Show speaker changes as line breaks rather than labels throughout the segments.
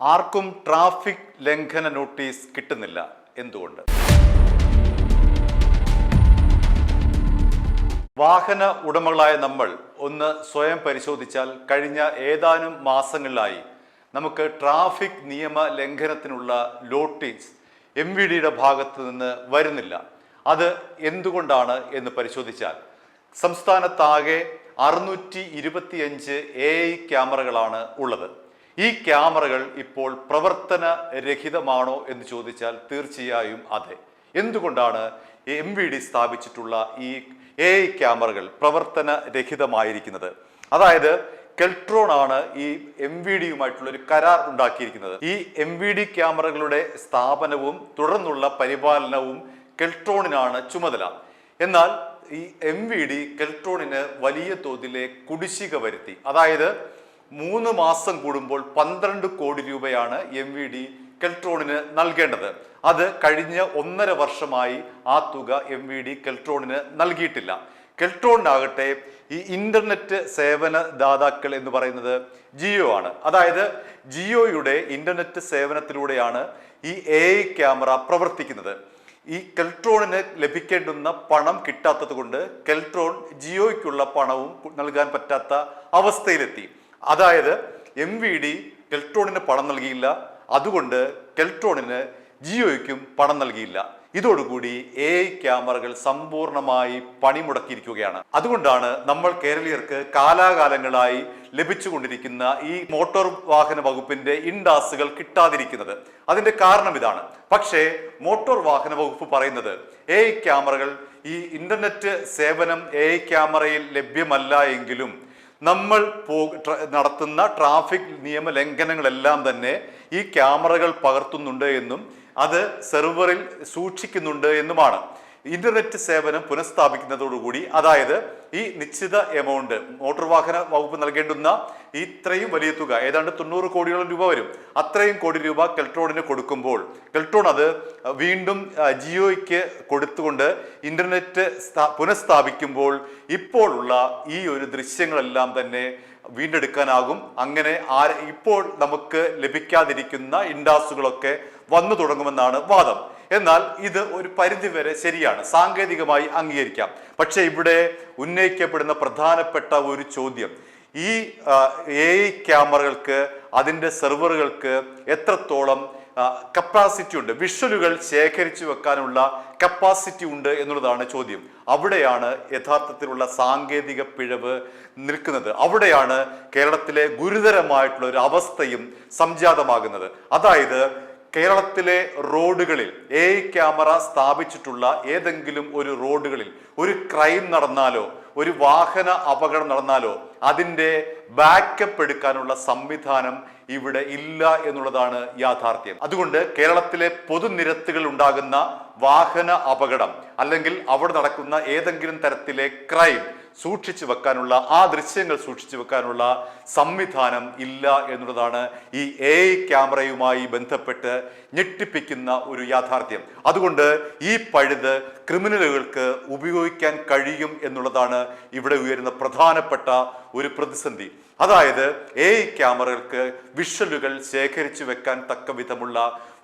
ആർക്കും ട്രാഫിക് ലംഘന നോട്ടീസ് കിട്ടുന്നില്ല. എന്തുകൊണ്ട്? വാഹന ഉടമകളായ നമ്മൾ ഒന്ന് സ്വയം പരിശോധിച്ചാൽ കഴിഞ്ഞ ഏതാനും മാസങ്ങളിലായി നമുക്ക് ട്രാഫിക് നിയമ ലംഘനത്തിനുള്ള നോട്ടീസ് MVDയുടെ ഭാഗത്ത് നിന്ന് വരുന്നില്ല. അത് എന്തുകൊണ്ടാണ് എന്ന് പരിശോധിച്ചാൽ സംസ്ഥാനത്താകെ 625 AI ക്യാമറകളാണ് ഉള്ളത്. ഈ ക്യാമറകൾ ഇപ്പോൾ പ്രവർത്തനരഹിതമാണോ എന്ന് ചോദിച്ചാൽ തീർച്ചയായും അതെ. എന്തുകൊണ്ടാണ് MVD സ്ഥാപിച്ചിട്ടുള്ള ഈ AI ക്യാമറകൾ പ്രവർത്തനരഹിതമായിരിക്കുന്നത്? അതായത് കെൽട്രോൺ ആണ് ഈ MVDയുമായിട്ടുള്ള ഒരു കരാർ ഉണ്ടാക്കിയിരിക്കുന്നത്. ഈ MVD ക്യാമറകളുടെ സ്ഥാപനവും തുടർന്നുള്ള പരിപാലനവും കെൽട്രോണിനാണ് ചുമതല. എന്നാൽ ഈ MVD കെൽട്രോണിന് വലിയ തോതിലെ കുടിശ്ശിക വരുത്തി. അതായത് 3 മാസം കൂടുമ്പോൾ 12 കോടി രൂപയാണ് MVD കെൽട്രോണിന് നൽകേണ്ടത്. അത് കഴിഞ്ഞ 1.5 വർഷമായി ആ തുക MVD കെൽട്രോണിന് നൽകിയിട്ടില്ല. കെൽട്രോണിനാകട്ടെ ഈ ഇന്റർനെറ്റ് സേവന ദാതാക്കൾ എന്ന് പറയുന്നത് ജിയോ ആണ്. അതായത് ജിയോയുടെ ഇന്റർനെറ്റ് സേവനത്തിലൂടെയാണ് ഈ AI ക്യാമറ പ്രവർത്തിക്കുന്നത്. ഈ കെൽട്രോണിന് ലഭിക്കേണ്ടുന്ന പണം കിട്ടാത്തത് കൊണ്ട് കെൽട്രോൺ ജിയോയ്ക്കുള്ള പണവും നൽകാൻ പറ്റാത്ത അവസ്ഥയിലെത്തി. അതായത് MVD കെൽട്രോണിന് പണം നൽകിയില്ല, അതുകൊണ്ട് കെൽട്രോണിന് ജിയോയ്ക്കും പണം നൽകിയില്ല. ഇതോടുകൂടി AI ക്യാമറകൾ സമ്പൂർണമായി പണിമുടക്കിയിരിക്കുകയാണ്. അതുകൊണ്ടാണ് നമ്മൾ കേരളീയർക്ക് കാലാകാലങ്ങളായി ലഭിച്ചുകൊണ്ടിരിക്കുന്ന ഈ മോട്ടോർ വാഹന വകുപ്പിന്റെ ഇൻഡാസുകൾ കിട്ടാതിരിക്കുന്നത്. അതിന്റെ കാരണം ഇതാണ്. പക്ഷേ മോട്ടോർ വാഹന വകുപ്പ് പറയുന്നത് AI ക്യാമറകൾ ഈ ഇന്റർനെറ്റ് സേവനം AI ക്യാമറയിൽ ലഭ്യമല്ല എങ്കിലും നമ്മൾ നടത്തുന്ന ട്രാഫിക് നിയമ ലംഘനങ്ങളെല്ലാം തന്നെ ഈ ക്യാമറകൾ പകർത്തുന്നുണ്ട് എന്നും അത് സെർവറിൽ സൂക്ഷിക്കുന്നുണ്ട് എന്നുമാണ്. ഇന്റർനെറ്റ് സേവനം പുനഃസ്ഥാപിക്കുന്നതോടുകൂടി, അതായത് ഈ നിശ്ചിത എമൗണ്ട് മോട്ടോർ വാഹന വകുപ്പ് നൽകേണ്ടുന്ന ഇത്രയും വലിയ തുക, ഏതാണ്ട് 90 കോടിയോളം രൂപ വരും, അത്രയും കോടി രൂപ കെൽട്രോണിന് കൊടുക്കുമ്പോൾ കെൽട്രോൺ അത് വീണ്ടും ജിയോയ്ക്ക് കൊടുത്തുകൊണ്ട് ഇന്റർനെറ്റ് പുനഃസ്ഥാപിക്കുമ്പോൾ ഇപ്പോഴുള്ള ഈ ഒരു ദൃശ്യങ്ങളെല്ലാം തന്നെ വീണ്ടെടുക്കാനാകും. അങ്ങനെ ഇപ്പോൾ നമുക്ക് ലഭിക്കാതിരിക്കുന്ന ഇൻഡാസുകളൊക്കെ വന്നു തുടങ്ങുമെന്നാണ് വാദം. എന്നാൽ ഇത് ഒരു പരിധിവരെ ശരിയാണ്, സാങ്കേതികമായി അംഗീകരിക്കാം. പക്ഷെ ഇവിടെ ഉന്നയിക്കപ്പെടുന്ന പ്രധാനപ്പെട്ട ഒരു ചോദ്യം, ഈ AI ക്യാമറകൾക്ക് അതിൻ്റെ സെർവറുകൾക്ക് എത്രത്തോളം കപ്പാസിറ്റി ഉണ്ട്, വിഷ്വലുകൾ ശേഖരിച്ചു വെക്കാനുള്ള കപ്പാസിറ്റി ഉണ്ട് എന്നുള്ളതാണ് ചോദ്യം. അവിടെയാണ് യഥാർത്ഥത്തിലുള്ള സാങ്കേതിക പിഴവ് നിൽക്കുന്നത്. അവിടെയാണ് കേരളത്തിലെ ഗുരുതരമായിട്ടുള്ള ഒരു അവസ്ഥയും സംജാതമാകുന്നത്. അതായത് കേരളത്തിലെ റോഡുകളിൽ AI ക്യാമറ സ്ഥാപിച്ചിട്ടുള്ള ഏതെങ്കിലും ഒരു റോഡുകളിൽ ഒരു ക്രൈം നടന്നാലോ ഒരു വാഹന അപകടം നടന്നാലോ അതിൻ്റെ ബാക്കപ്പ് എടുക്കാനുള്ള സംവിധാനം ഇവിടെ ഇല്ല എന്നുള്ളതാണ് യാഥാർത്ഥ്യം. അതുകൊണ്ട് കേരളത്തിലെ പൊതുനിരത്തുകൾ ഉണ്ടാകുന്ന വാഹന അപകടം അല്ലെങ്കിൽ അവിടെ നടക്കുന്ന ഏതെങ്കിലും തരത്തിലെ ക്രൈം സൂക്ഷിച്ചു വെക്കാനുള്ള, ആ ദൃശ്യങ്ങൾ സൂക്ഷിച്ചു വെക്കാനുള്ള സംവിധാനം ഇല്ല എന്നുള്ളതാണ് ഈ AI ക്യാമറയുമായി ബന്ധപ്പെട്ട് ഞെട്ടിപ്പിക്കുന്ന ഒരു യാഥാർത്ഥ്യം. അതുകൊണ്ട് ഈ പഴുത് ക്രിമിനലുകൾക്ക് ഉപയോഗിക്കാൻ കഴിയും എന്നുള്ളതാണ് ഇവിടെ ഉയരുന്ന പ്രധാനപ്പെട്ട ഒരു പ്രതിസന്ധി. അതായത് AI ക്യാമറകൾക്ക് വിഷ്വലുകൾ ശേഖരിച്ചു വെക്കാൻ തക്ക വിധമുള്ള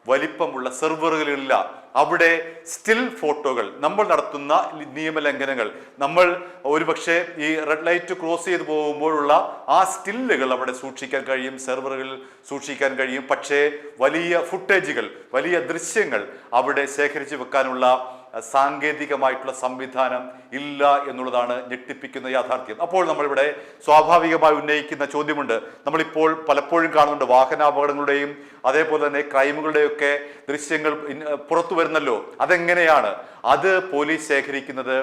വലിപ്പമുള്ള സെർവറുകളില്ല. അവിടെ സ്റ്റിൽ ഫോട്ടോകൾ, നമ്മൾ നടത്തുന്ന നിയമലംഘനങ്ങൾ, നമ്മൾ ഒരുപക്ഷെ ഈ റെഡ് ലൈറ്റ് ക്രോസ് ചെയ്ത് പോകുമ്പോഴുള്ള ആ സ്റ്റില്ലുകൾ അവിടെ സൂക്ഷിക്കാൻ കഴിയും, സെർവറുകളിൽ സൂക്ഷിക്കാൻ കഴിയും. പക്ഷേ വലിയ ഫുട്ടേജുകൾ, വലിയ ദൃശ്യങ്ങൾ അവിടെ ശേഖരിച്ചു വെക്കാനുള്ള സാങ്കേതികമായിട്ടുള്ള സംവിധാനം ഇല്ല എന്നുള്ളതാണ് ഞെട്ടിപ്പിക്കുന്ന യാഥാർത്ഥ്യം. അപ്പോൾ നമ്മളിവിടെ സ്വാഭാവികമായി ഉന്നയിക്കുന്ന ചോദ്യമുണ്ട്. നമ്മളിപ്പോൾ പലപ്പോഴും കാണുന്നുണ്ട് വാഹനാപകടങ്ങളുടെയും അതേപോലെ തന്നെ ക്രൈമുകളുടെയൊക്കെ ദൃശ്യങ്ങൾ പുറത്തു വരുന്നല്ലോ. അതെങ്ങനെയാണ്? അത് പോലീസ് ശേഖരിക്കുന്നത്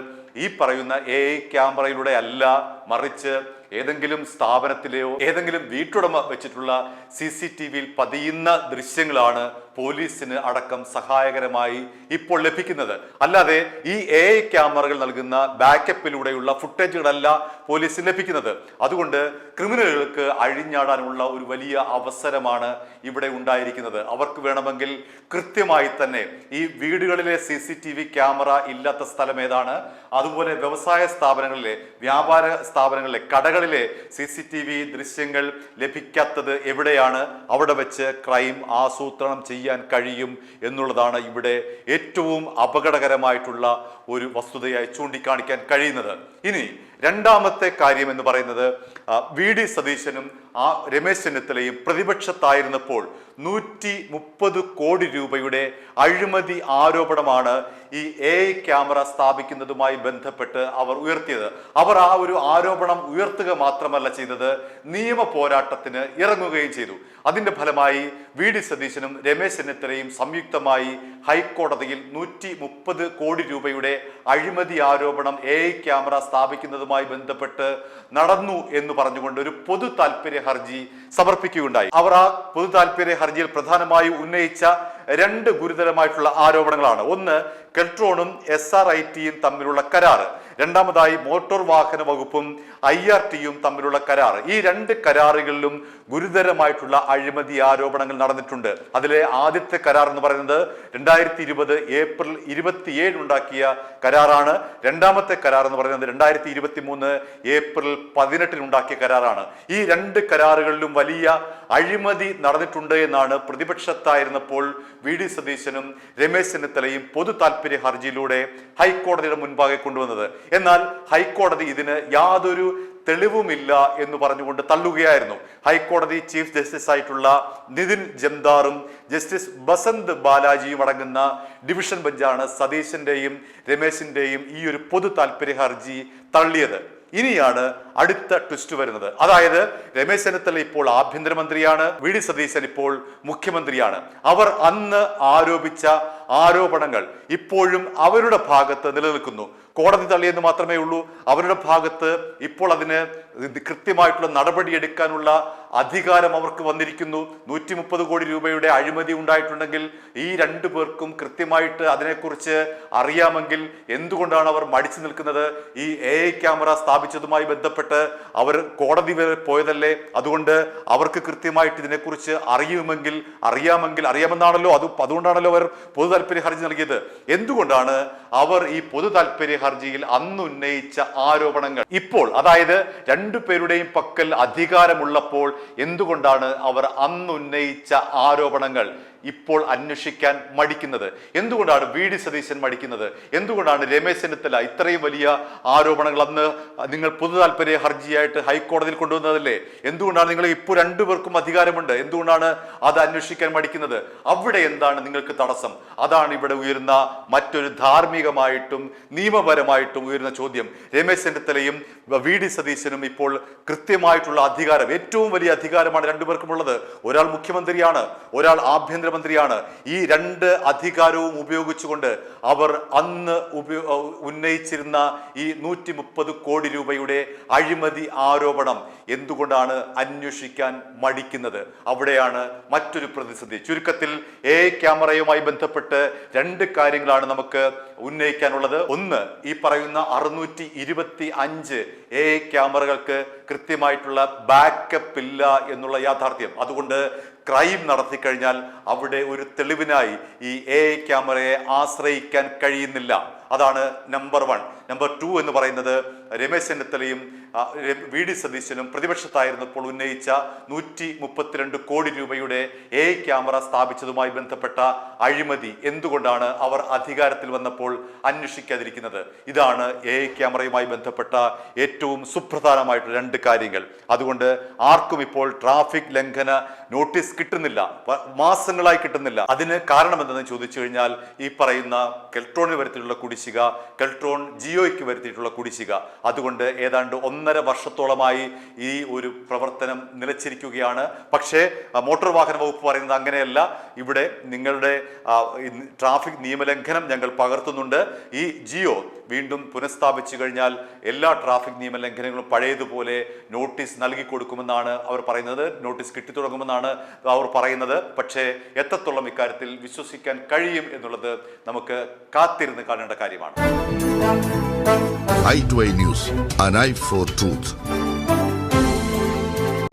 ഈ പറയുന്ന AI ക്യാമറയിലൂടെ അല്ല, മറിച്ച് ഏതെങ്കിലും സ്ഥാപനത്തിലെയോ ഏതെങ്കിലും വീട്ടുടമ വെച്ചിട്ടുള്ള CCTVയിൽ പതിയുന്ന ദൃശ്യങ്ങളാണ് പോലീസിന് അടക്കം സഹായകരമായി ഇപ്പോൾ ലഭിക്കുന്നത്. അല്ലാതെ ഈ AI ക്യാമറകൾ നൽകുന്ന ബാക്കപ്പിലൂടെയുള്ള ഫുട്ടേജുകളല്ല പോലീസിന് ലഭിക്കുന്നത്. അതുകൊണ്ട് ക്രിമിനലുകൾക്ക് അഴിഞ്ഞാടാനുള്ള ഒരു വലിയ അവസരമാണ് ഇവിടെ ഉണ്ടായിരിക്കുന്നത്. അവർക്ക് വേണമെങ്കിൽ കൃത്യമായി തന്നെ ഈ വീടുകളിലെ CCTV ക്യാമറ ഇല്ലാത്ത സ്ഥലം ഏതാണ്, അതുപോലെ വ്യവസായ സ്ഥാപനങ്ങളിലെ, വ്യാപാര സ്ഥാപനങ്ങളിലെ, കടകൾ കടകളിലെ CCTV ദൃശ്യങ്ങൾ ലഭിക്കാത്തത് എവിടെയാണ്? അവിടെ വെച്ച് ക്രൈം ആസൂത്രണം ചെയ്യാൻ കഴിയും എന്നുള്ളതാണ് ഇവിടെ ഏറ്റവും അപകടകരമായിട്ടുള്ള ഒരു വസ്തുതയായി ചൂണ്ടിക്കാണിക്കാൻ കഴിയുന്നത്. ഇനി രണ്ടാമത്തെ കാര്യം എന്ന് പറയുന്നത് VD സതീശനും രമേശ് ചെന്നിത്തലയും പ്രതിപക്ഷത്തായിരുന്നപ്പോൾ 130 കോടി രൂപയുടെ അഴിമതി ആരോപണമാണ് ഈ AI ക്യാമറ സ്ഥാപിക്കുന്നതുമായി ബന്ധപ്പെട്ട് അവർ ഉയർത്തിയത്. അവർ ആ ഒരു ആരോപണം ഉയർത്തുക മാത്രമല്ല ചെയ്തത്, നിയമ പോരാട്ടത്തിന് ഇറങ്ങുകയും ചെയ്തു. അതിന്റെ ഫലമായി VD സതീശനും രമേശ് ചെന്നിത്തലയും സംയുക്തമായി ഹൈക്കോടതിയിൽ 130 കോടി രൂപയുടെ അഴിമതി ആരോപണം AI ക്യാമറ സ്ഥാപിക്കുന്നതുമായി ബന്ധപ്പെട്ട് നടന്നു എന്ന് പറഞ്ഞുകൊണ്ട് ഒരു പൊതു താല്പര്യ ഹർജി സമർപ്പിക്കുകയുണ്ടായി. അവർ ആ പൊതു താല്പര്യ ഹർജിയിൽ പ്രധാനമായി ഉന്നയിച്ച 2 ഗുരുതരമായിട്ടുള്ള ആരോപണങ്ങളാണ്. ഒന്ന്, കെൽട്രോണും SRITയും തമ്മിലുള്ള കരാറ്. രണ്ടാമതായി, മോട്ടോർ വാഹന വകുപ്പും IRTയും തമ്മിലുള്ള കരാർ. ഈ 2 കരാറുകളിലും ഗുരുതരമായിട്ടുള്ള അഴിമതി ആരോപണങ്ങൾ നടന്നിട്ടുണ്ട്. അതിലെ ആദ്യത്തെ കരാർ എന്ന് പറയുന്നത് 2020 ഏപ്രിൽ 27 ഉണ്ടാക്കിയ കരാറാണ്. രണ്ടാമത്തെ കരാർ എന്ന് പറയുന്നത് 2023 ഏപ്രിൽ 18 ഉണ്ടാക്കിയ കരാറാണ്. ഈ 2 കരാറുകളിലും വലിയ അഴിമതി നടന്നിട്ടുണ്ട് എന്നാണ് പ്രതിപക്ഷത്തായിരുന്നപ്പോൾ VD സതീശനും രമേശ് ചെന്നിത്തലയും പൊതു താല്പര്യ ഹർജിയിലൂടെ ഹൈക്കോടതിയുടെ മുൻപാകെ കൊണ്ടുവന്നത്. എന്നാൽ ഹൈക്കോടതി ഇതിന് യാതൊരു തെളിവുമില്ല എന്ന് പറഞ്ഞുകൊണ്ട് തള്ളുകയായിരുന്നു. ഹൈക്കോടതി ചീഫ് ജസ്റ്റിസ് ആയിട്ടുള്ള നിതിൻ ജംദാറും ജസ്റ്റിസ് ബസന്ത് ബാലാജിയും അടങ്ങുന്ന ഡിവിഷൻ ബെഞ്ചാണ് സതീശന്റെയും രമേശിന്റെയും ഈ ഒരു പൊതു താല്പര്യ ഹർജി തള്ളിയത്. ഇനിയാണ് അടുത്ത ട്വിസ്റ്റ് വരുന്നത്. അതായത് രമേശ് ചെന്നിത്തല ഇപ്പോൾ ആഭ്യന്തരമന്ത്രിയാണ്, VD സതീശൻ ഇപ്പോൾ മുഖ്യമന്ത്രിയാണ്. അവർ അന്ന് ആരോപിച്ച ആരോപണങ്ങൾ ഇപ്പോഴും അവരുടെ ഭാഗത്ത് നിലനിൽക്കുന്നു. കോടതി തള്ളിയെന്ന് മാത്രമേ ഉള്ളൂ. അവരുടെ ഭാഗത്ത് ഇപ്പോൾ അതിന് കൃത്യമായിട്ടുള്ള നടപടിയെടുക്കാനുള്ള അധികാരം അവർക്ക് വന്നിരിക്കുന്നു. 130 കോടി രൂപയുടെ അഴിമതി ഉണ്ടായിട്ടുണ്ടെങ്കിൽ ഈ 2 പേർക്കും കൃത്യമായിട്ട് അതിനെക്കുറിച്ച് അറിയാമെങ്കിൽ എന്തുകൊണ്ടാണ് അവർ മടിച്ചു നിൽക്കുന്നത്? ഈ AI ക്യാമറ സ്ഥാപിച്ചതുമായി ബന്ധപ്പെട്ട് അവർ കോടതി വരെ പോയതല്ലേ? അതുകൊണ്ട് അവർക്ക് കൃത്യമായിട്ട് ഇതിനെക്കുറിച്ച് അറിയാമെന്നാണല്ലോ. അതുകൊണ്ടാണല്ലോ അവർ പൊതു താല്പര്യ ഹർജി നൽകിയത്. എന്തുകൊണ്ടാണ് അവർ ഈ പൊതു താല്പര്യ ഹർജിയിൽ അന്ന് ഉന്നയിച്ച ആരോപണങ്ങൾ ഇപ്പോൾ, അതായത് 2 പേരുടെയും പക്കൽ അധികാരമുള്ളപ്പോൾ എന്തുകൊണ്ടാണ് അവർ അന്ന് ഉന്നയിച്ച ആരോപണങ്ങൾ ഇപ്പോൾ അന്വേഷിക്കാൻ മടിക്കുന്നത്? എന്തുകൊണ്ടാണ് VD സതീശൻ മടിക്കുന്നത്? എന്തുകൊണ്ടാണ് രമേശ് ചെന്നിത്തല ഇത്രയും വലിയ ആരോപണങ്ങൾ അന്ന് നിങ്ങൾ പൊതു താല്പര്യ ഹർജിയായിട്ട് ഹൈക്കോടതിയിൽ കൊണ്ടുവന്നതല്ലേ? എന്തുകൊണ്ടാണ് നിങ്ങൾ ഇപ്പോൾ 2 പേർക്കും അധികാരമുണ്ട്, എന്തുകൊണ്ടാണ് അത് അന്വേഷിക്കാൻ മടിക്കുന്നത്? അവിടെ എന്താണ് നിങ്ങൾക്ക് തടസ്സം? അതാണ് ഇവിടെ ഉയരുന്ന മറ്റൊരു ധാർമ്മികമായിട്ടും നിയമപരമായിട്ടും ഉയരുന്ന ചോദ്യം. രമേശ് ചെന്നിത്തലയും VD സതീശനും ഇപ്പോൾ കൃത്യമായിട്ടുള്ള അധികാരം, ഏറ്റവും വലിയ അധികാരമാണ് 2 പേർക്കുമുള്ളത്. ഒരാൾ മുഖ്യമന്ത്രിയാണ്, ഒരാൾ ആഭ്യന്തരമന്ത്രിയാണ്. ഈ 2 അധികാരവും ഉപയോഗിച്ചുകൊണ്ട് അവർ അന്ന് ഉന്നയിച്ചിരുന്ന ഈ 130 കോടി രൂപയുടെ അഴിമതി ആരോപണം എന്തുകൊണ്ടാണ് അന്വേഷിക്കാൻ മടിക്കുന്നത്? അവിടെയാണ് മറ്റൊരു പ്രതിസന്ധി. ചുരുക്കത്തിൽ AI ക്യാമറയുമായി ബന്ധപ്പെട്ട് 2 കാര്യങ്ങളാണ് നമുക്ക് ഉന്നയിക്കാനുള്ളത്. ഒന്ന്, ഈ പറയുന്ന 625 AI ക്യാമറകൾക്ക് കൃത്യമായിട്ടുള്ള ബാക്കപ്പ് ഇല്ല എന്നുള്ള യാഥാർത്ഥ്യം. അതുകൊണ്ട് ക്രൈം നടത്തിക്കഴിഞ്ഞാൽ അവിടെ ഒരു തെളിവിനായി ഈ AI ക്യാമറയെ ആശ്രയിക്കാൻ കഴിയുന്നില്ല. അതാണ് നമ്പർ 1. നമ്പർ 2 എന്ന് പറയുന്നത് രമേശ് ചെന്നിത്തലയും VD സതീശനും പ്രതിപക്ഷത്തായിരുന്നപ്പോൾ ഉന്നയിച്ച 132 കോടി രൂപയുടെ AI ക്യാമറ സ്ഥാപിച്ചതുമായി ബന്ധപ്പെട്ട അഴിമതി എന്തുകൊണ്ടാണ് അവർ അധികാരത്തിൽ വന്നപ്പോൾ അന്വേഷിക്കാതിരിക്കുന്നത്? ഇതാണ് AI ക്യാമറയുമായി ബന്ധപ്പെട്ട ഏറ്റവും സുപ്രധാനമായിട്ടുള്ള 2 കാര്യങ്ങൾ. അതുകൊണ്ട് ആർക്കും ഇപ്പോൾ ട്രാഫിക് ലംഘന നോട്ടീസ് കിട്ടുന്നില്ല, മാസങ്ങളായി കിട്ടുന്നില്ല. അതിന് കാരണം എന്തെന്ന് ചോദിച്ചു കഴിഞ്ഞാൽ ഈ പറയുന്ന കെൽട്രോണിന് വരുത്തിയിട്ടുള്ള കുടിശ്ശിക, കെൽട്രോൺ ജിയോയ്ക്ക് വരുത്തിയിട്ടുള്ള കുടിശ്ശിക. അതുകൊണ്ട് ഏതാണ്ട് 1.5 വർഷത്തോളമായി ഈ ഒരു പ്രവർത്തനം നിലച്ചിരിക്കുകയാണ്. പക്ഷേ മോട്ടോർ വാഹന വകുപ്പ് പറയുന്നത് അങ്ങനെയല്ല. ഇവിടെ നിങ്ങളുടെ ട്രാഫിക് നിയമലംഘനം ഞങ്ങൾ പകർത്തുന്നുണ്ട്. ഈ ജിയോ വീണ്ടും പുനഃസ്ഥാപിച്ചു കഴിഞ്ഞാൽ എല്ലാ ട്രാഫിക് നിയമലംഘനങ്ങളും പഴയതുപോലെ നോട്ടീസ് നൽകി കൊടുക്കുമെന്നാണ് അവർ പറയുന്നത്. നോട്ടീസ് കിട്ടിത്തുടങ്ങുമെന്നാണ് അവർ പറയുന്നത്. പക്ഷേ എത്രത്തോളം ഇക്കാര്യത്തിൽ വിശ്വസിക്കാൻ കഴിയും എന്നുള്ളത് നമുക്ക് കാത്തിരുന്ന് കാണേണ്ട കാര്യമാണ്.
i2i News, an eye for truth.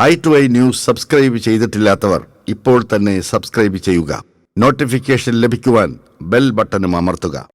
i2i News subscribe ചെയ്തിട്ടില്ലാത്തവർ ഇപ്പോൾ തന്നെ സബ്സ്ക്രൈബ് ചെയ്യുക. നോട്ടിഫിക്കേഷൻ ലഭിക്കുവാൻ ബെൽ ബട്ടണും അമർത്തുക.